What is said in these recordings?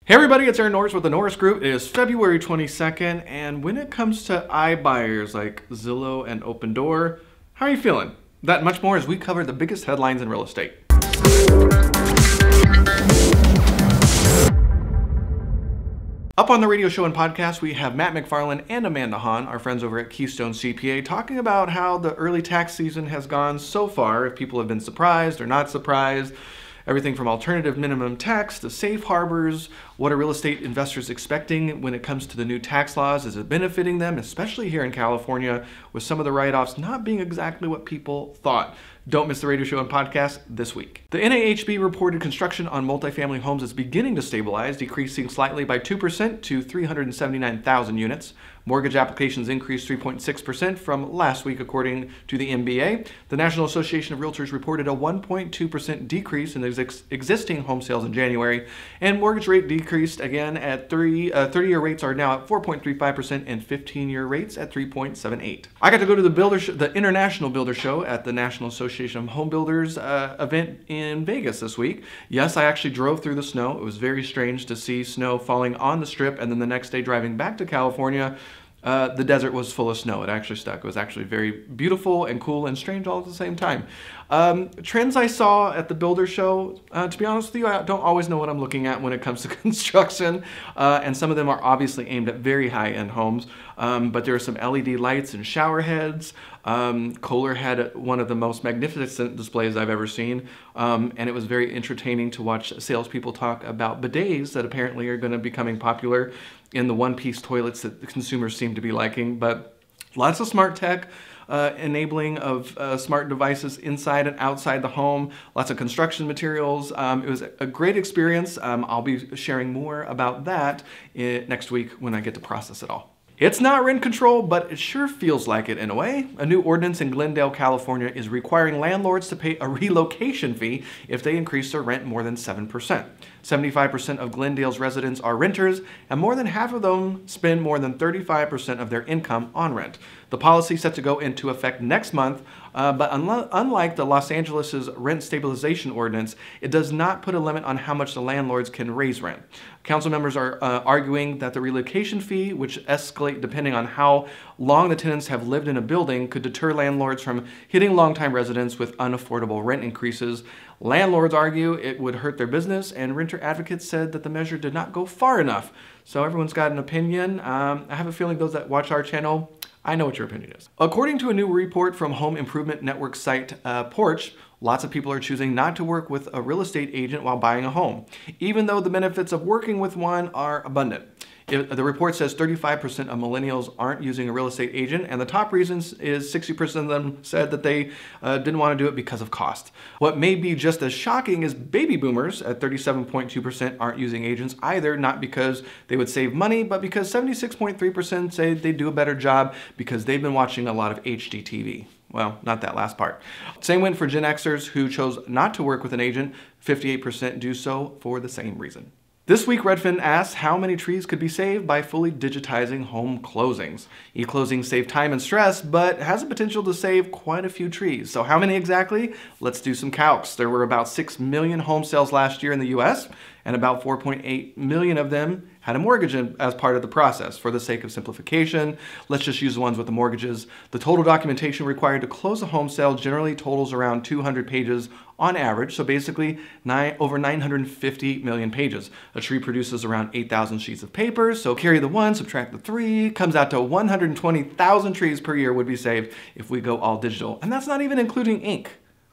Hey everybody, it's Norris with the Norris Group. It is February 22nd, and when it comes to iBuyers like Zillow and OpenDoor, how are you feeling? That and much more as we cover the biggest headlines in real estate. Up on the radio show and podcast, we have Matt McFarland and Amanda Hahn, our friends over at Keystone CPA, talking about how the early tax season has gone so far, if people have been surprised or not surprised. Everything from alternative minimum tax to safe harbors. What are real estate investors expecting when it comes to the new tax laws? Is it benefiting them, especially here in California, with some of the write-offs not being exactly what people thought? Don't miss the radio show and podcast this week. The NAHB reported construction on multifamily homes is beginning to stabilize, decreasing slightly by 2% to 379,000 units. Mortgage applications increased 3.6% from last week, according to the MBA. The National Association of Realtors reported a 1.2% decrease in existing home sales in January, and mortgage rate decreased again at 30-year rates are now at 4.35% and 15-year rates at 3.78. I got to go to the International Builder Show at the National Association of Home Builders event in Vegas this week. Yes, I actually drove through the snow. It was very strange to see snow falling on the Strip, and then the next day driving back to California, the desert was full of snow. It actually stuck. It was actually very beautiful and cool and strange all at the same time. Trends I saw at the Builder Show, to be honest with you, I don't always know what I'm looking at when it comes to construction, and some of them are obviously aimed at very high-end homes, but there are some LED lights and shower heads. Kohler had one of the most magnificent displays I've ever seen, and it was very entertaining to watch salespeople talk about bidets that apparently are going to be becoming popular in the one-piece toilets that the consumers seem to be liking. But lots of smart tech, enabling of smart devices inside and outside the home, lots of construction materials. It was a great experience. I'll be sharing more about that next week when I get to process it all. It's not rent control, but it sure feels like it in a way. A new ordinance in Glendale, California is requiring landlords to pay a relocation fee if they increase their rent more than 7%. 75% of Glendale's residents are renters, and more than half of them spend more than 35% of their income on rent. The policy is set to go into effect next month, but unlike the Los Angeles' rent stabilization ordinance, it does not put a limit on how much the landlords can raise rent. Council members are arguing that the relocation fee, which escalate depending on how long the tenants have lived in a building, could deter landlords from hitting longtime residents with unaffordable rent increases. Landlords argue it would hurt their business, and renter advocates said that the measure did not go far enough. So everyone's got an opinion. I have a feeling those that watch our channel, I know what your opinion is. According to a new report from home improvement network site Porch, lots of people are choosing not to work with a real estate agent while buying a home, even though the benefits of working with one are abundant. The report says 35% of millennials aren't using a real estate agent, and the top reasons is 60% of them said that they didn't want to do it because of cost. What may be just as shocking is baby boomers at 37.2% aren't using agents either, not because they would save money, but because 76.3% say they do a better job because they've been watching a lot of HD TV. Well, not that last part. Same went for Gen Xers who chose not to work with an agent. 58% do so for the same reason. This week, Redfin asks how many trees could be saved by fully digitizing home closings. E-closings save time and stress, but has the potential to save quite a few trees. So how many exactly? Let's do some calcs. There were about 6 million home sales last year in the US, and about 4.8 million of them had a mortgage as part of the process. For the sake of simplification, let's just use the ones with the mortgages. The total documentation required to close a home sale generally totals around 200 pages on average, so basically over 950 million pages. A tree produces around 8,000 sheets of paper, so carry the 1, subtract the 3, comes out to 120,000 trees per year would be saved if we go all digital. And that's not even including ink.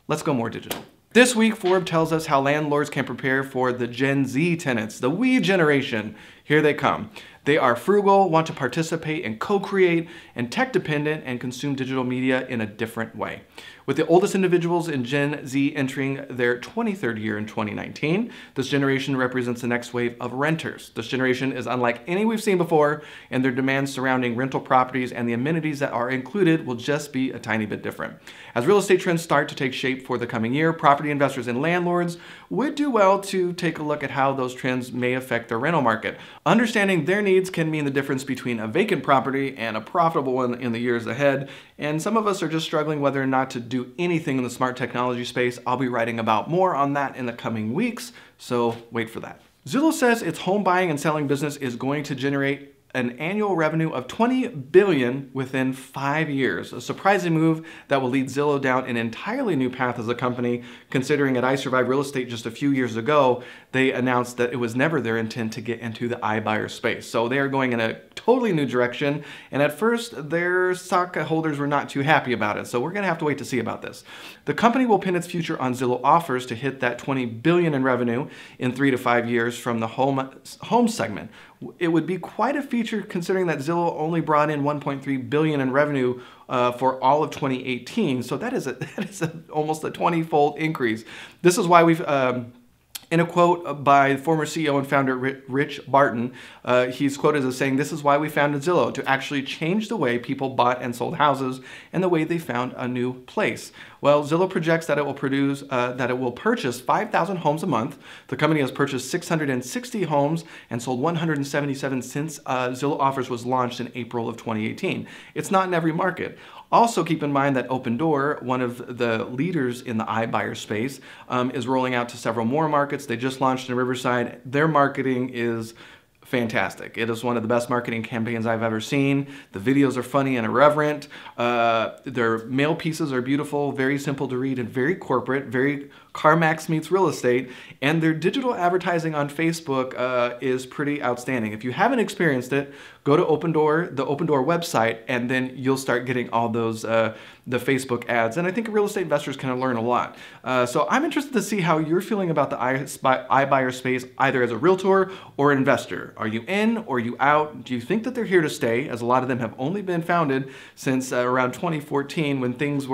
Let's go more digital. This week, Forbes tells us how landlords can prepare for the Gen Z tenants, the we generation. Here they come. They are frugal, want to participate and co-create, and tech-dependent and consume digital media in a different way. With the oldest individuals in Gen Z entering their 23rd year in 2019, this generation represents the next wave of renters. This generation is unlike any we've seen before, and their demands surrounding rental properties and the amenities that are included will just be a tiny bit different. As real estate trends start to take shape for the coming year, property investors and landlords would do well to take a look at how those trends may affect their rental market. Understanding their needs can mean the difference between a vacant property and a profitable one in the years ahead, and some of us are just struggling whether or not to do anything in the smart technology space. I'll be writing about more on that in the coming weeks, so wait for that. Zillow says its home buying and selling business is going to generate an annual revenue of $20 billion within 5 years. A surprising move that will lead Zillow down an entirely new path as a company, considering at iSurvive Real Estate just a few years ago, they announced that it was never their intent to get into the iBuyer space. So they are going in a totally new direction, and at first their stock holders were not too happy about it. So we're going to have to wait to see about this. The company will pin its future on Zillow Offers to hit that $20 billion in revenue in 3 to 5 years from the home segment. It would be quite a feature considering that Zillow only brought in $1.3 billion in revenue for all of 2018. So that is almost a 20-fold increase. This is why we've in a quote by former CEO and founder Rich Barton, he's quoted as saying, "This is why we founded Zillow, to actually change the way people bought and sold houses and the way they found a new place." Well, Zillow projects that it will purchase 5,000 homes a month. The company has purchased 660 homes and sold 177 since Zillow Offers was launched in April of 2018. It's not in every market. Also keep in mind that OpenDoor, one of the leaders in the iBuyer space, is rolling out to several more markets. They just launched in Riverside. Their marketing is fantastic. It is one of the best marketing campaigns I've ever seen. The videos are funny and irreverent. Their mail pieces are beautiful, very simple to read, and very corporate, very CarMax meets real estate. And their digital advertising on Facebook is pretty outstanding. If you haven't experienced it, go to OpenDoor, the OpenDoor website, and then you'll start getting all those the Facebook ads. And I think real estate investors can learn a lot. So I'm interested to see how you're feeling about the iBuyer space, either as a realtor or investor. Are you in or are you out? Do you think that they're here to stay, as a lot of them have only been founded since around 2014, when things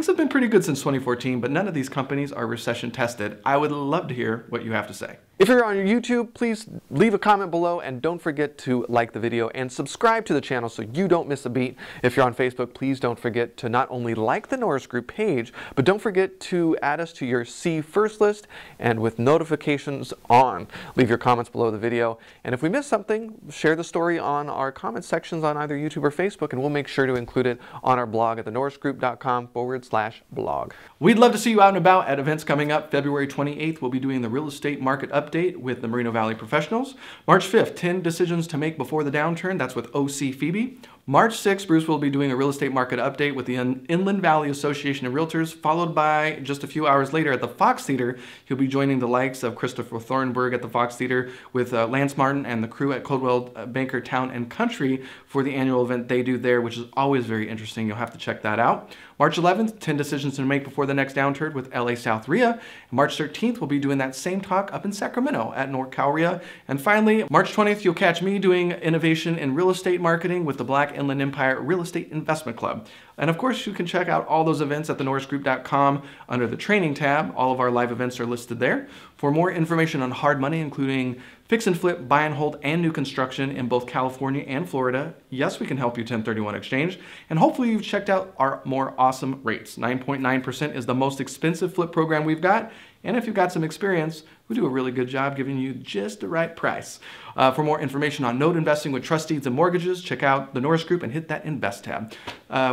have been pretty good since 2014, but none of these companies are recession tested. I would love to hear what you have to say. If you're on YouTube, please leave a comment below, and don't forget to like the video and subscribe to the channel so you don't miss a beat. If you're on Facebook, please don't forget to not only like the Norris Group page, but don't forget to add us to your See First list and with notifications on. Leave your comments below the video, and if we miss something, share the story on our comment sections on either YouTube or Facebook, and we'll make sure to include it on our blog at thenorrisgroup.com/blog. We'd love to see you out and about at events coming up. February 28th, we'll be doing the real estate market update with the Moreno Valley Professionals. March 5th, 10 decisions to make before the downturn. That's with OC Phoebe. March 6th, Bruce will be doing a real estate market update with the Inland Valley Association of Realtors, followed by just a few hours later at the Fox Theater. He'll be joining the likes of Christopher Thornburg at the Fox Theater with Lance Martin and the crew at Coldwell Banker Town and Country for the annual event they do there, which is always very interesting. You'll have to check that out. March 11th, 10 decisions to make before the next downturn with LA South RIA. March 13th, we'll be doing that same talk up in Sacramento at NorCal RIA. And finally, March 20th, you'll catch me doing innovation in real estate marketing with the Black Inland Empire Real Estate Investment Club. And of course, you can check out all those events at thenorrisgroup.com under the training tab. All of our live events are listed there. For more information on hard money, including fix and flip, buy and hold, and new construction in both California and Florida, yes, we can help you 1031 exchange. And hopefully you've checked out our more awesome rates. 9.9% is the most expensive flip program we've got. And if you've got some experience, we do a really good job giving you just the right price. For more information on note investing with trust deeds and mortgages, check out the Norris Group and hit that Invest tab.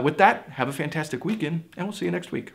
With that, have a fantastic weekend, and we'll see you next week.